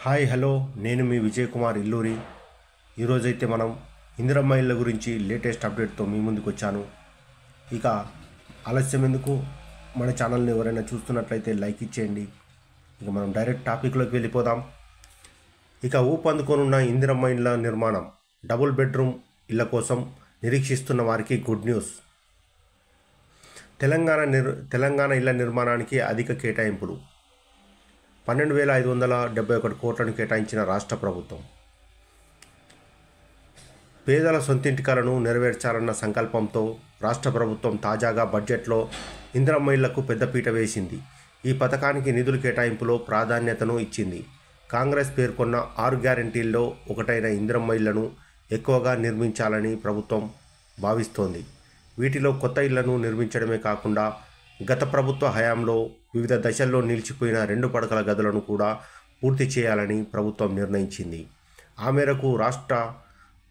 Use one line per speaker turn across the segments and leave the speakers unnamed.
Hi hello నేను మీ విజయ్ కుమార్ ఇల్లూరి. ఈరోజైతే మనం ఇందిరమ్మ ఇళ్ళ గురించి లేటెస్ట్ అప్డేట్తో మీ ముందుకు వచ్చాను. ఇక ఆలస్యం ఎందుకు, మన ఛానల్ని ఎవరైనా చూస్తున్నట్లయితే లైక్ ఇచ్చేయండి. ఇక మనం డైరెక్ట్ టాపిక్లోకి వెళ్ళిపోదాం. ఇక ఊపందుకోనున్న ఇందిరమ్మ ఇళ్ళ నిర్మాణం, డబుల్ బెడ్రూమ్ ఇళ్ళ కోసం నిరీక్షిస్తున్న వారికి గుడ్ న్యూస్. తెలంగాణ ఇళ్ల నిర్మాణానికి అధిక కేటాయింపులు 12,571 కోట్లను కేటాయించిన రాష్ట్ర ప్రభుత్వం. పేదల సొంతింటి కలను నెరవేర్చాలన్న సంకల్పంతో రాష్ట్ర ప్రభుత్వం తాజాగా బడ్జెట్లో ఇందిరమ్మ ఇళ్లకు పెద్దపీట వేసింది. ఈ పథకానికి నిధుల కేటాయింపులో ప్రాధాన్యతను ఇచ్చింది. కాంగ్రెస్ పేర్కొన్న 6 గ్యారెంటీల్లో ఒకటైన ఇందిరమ్మ ఇళ్లను ఎక్కువగా నిర్మించాలని ప్రభుత్వం భావిస్తోంది. వీటిలో కొత్త ఇళ్లను నిర్మించడమే కాకుండా గత ప్రభుత్వ హయాంలో వివిధ దశల్లో నిలిచిపోయిన 2 పడకల గదులను కూడా పూర్తి చేయాలని ప్రభుత్వం నిర్ణయించింది. ఆ మేరకు రాష్ట్ర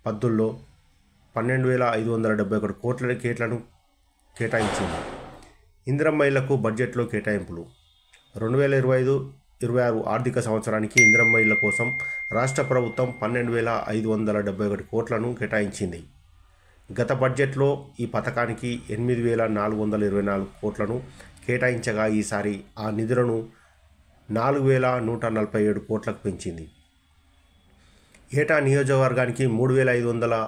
పద్దుల్లో 12,571 కోట్ల కేటాయించింది. ఇందిరమ్మ ఇళ్లకు బడ్జెట్లో కేటాయింపులు 2025-26 ఆర్థిక సంవత్సరానికి ఇందిరమ్మ ఇళ్ల కోసం రాష్ట్ర ప్రభుత్వం 12,571 కోట్లను కేటాయించింది. గత బడ్జెట్లో ఈ పథకానికి 8,424 కోట్లను కేటాయించగా ఈసారి ఆ నిధులను 4,147 కోట్లకు పెంచింది. ఏటా నియోజకవర్గానికి 3,500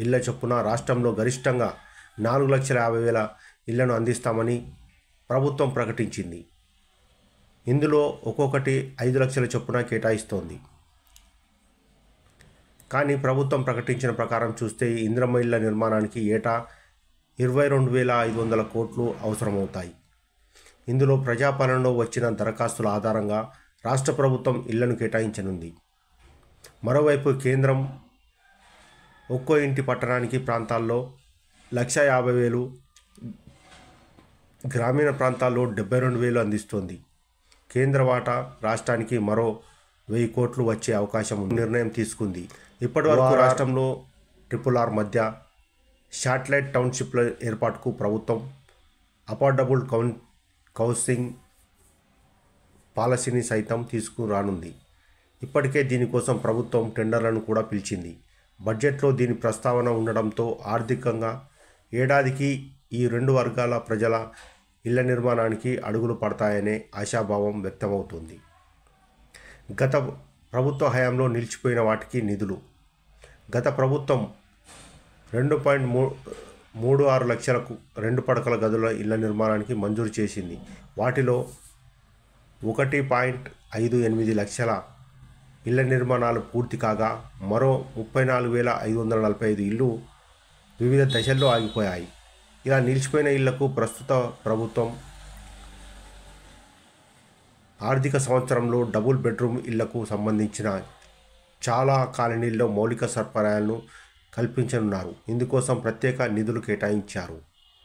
ఇళ్ల చొప్పున రాష్ట్రంలో గరిష్టంగా 4,50,000 ఇళ్లను అందిస్తామని ప్రభుత్వం ప్రకటించింది. ఇందులో ఒక్కొక్కటి 5 లక్షల చొప్పున కేటాయిస్తోంది. కానీ ప్రభుత్వం ప్రకటించిన ప్రకారం చూస్తే ఇందిరమ్మ ఇళ్ల నిర్మాణానికి ఏటా 22,500 కోట్లు అవసరమవుతాయి. ఇందులో ప్రజాపాలనలో వచ్చిన దరఖాస్తుల ఆధారంగా రాష్ట్ర ప్రభుత్వం ఇళ్లను కేటాయించనుంది. మరోవైపు కేంద్రం ఒక్కో ఇంటి పట్టణానికి ప్రాంతాల్లో 1,50,000, గ్రామీణ ప్రాంతాల్లో 72,000 అందిస్తోంది. కేంద్ర వాటా రాష్ట్రానికి మరో 1,000 కోట్లు వచ్చే అవకాశం నిర్ణయం తీసుకుంది. ఇప్పటివరకు రాష్ట్రంలో RRR మధ్య శాటిలైట్ టౌన్షిప్ల ఏర్పాటుకు ప్రభుత్వం అఫోర్డబుల్ హౌసింగ్ పాలసీని సైతం తీసుకురానుంది. ఇప్పటికే దీనికోసం ప్రభుత్వం టెండర్లను కూడా పిలిచింది. బడ్జెట్లో దీని ప్రస్తావన ఉండడంతో ఆర్థికంగా ఏడాదికి ఈ 2 వర్గాల ప్రజల ఇళ్ల నిర్మాణానికి అడుగులు పడతాయనే ఆశాభావం వ్యక్తమవుతుంది. గత ప్రభుత్వ హయాంలో నిలిచిపోయిన వాటికి నిధులు. గత ప్రభుత్వం 2.36 లక్షలకు 2 పడకల గదుల ఇళ్ల నిర్మాణానికి మంజూరు చేసింది. వాటిలో 1.58 లక్షల ఇళ్ల నిర్మాణాలు పూర్తి కాగా మరో 34,545 ఇళ్లు వివిధ దశల్లో ఆగిపోయాయి. ఇలా నిలిచిపోయిన ఇళ్లకు ప్రస్తుత ప్రభుత్వం ఆర్థిక సంవత్సరంలో డబుల్ బెడ్రూమ్ ఇళ్లకు సంబంధించిన చాలా కాలనీల్లో మౌలిక సదుపాయాలను కల్పించనున్నారు. ఇందుకోసం ప్రత్యేక నిధులు కేటాయించారు.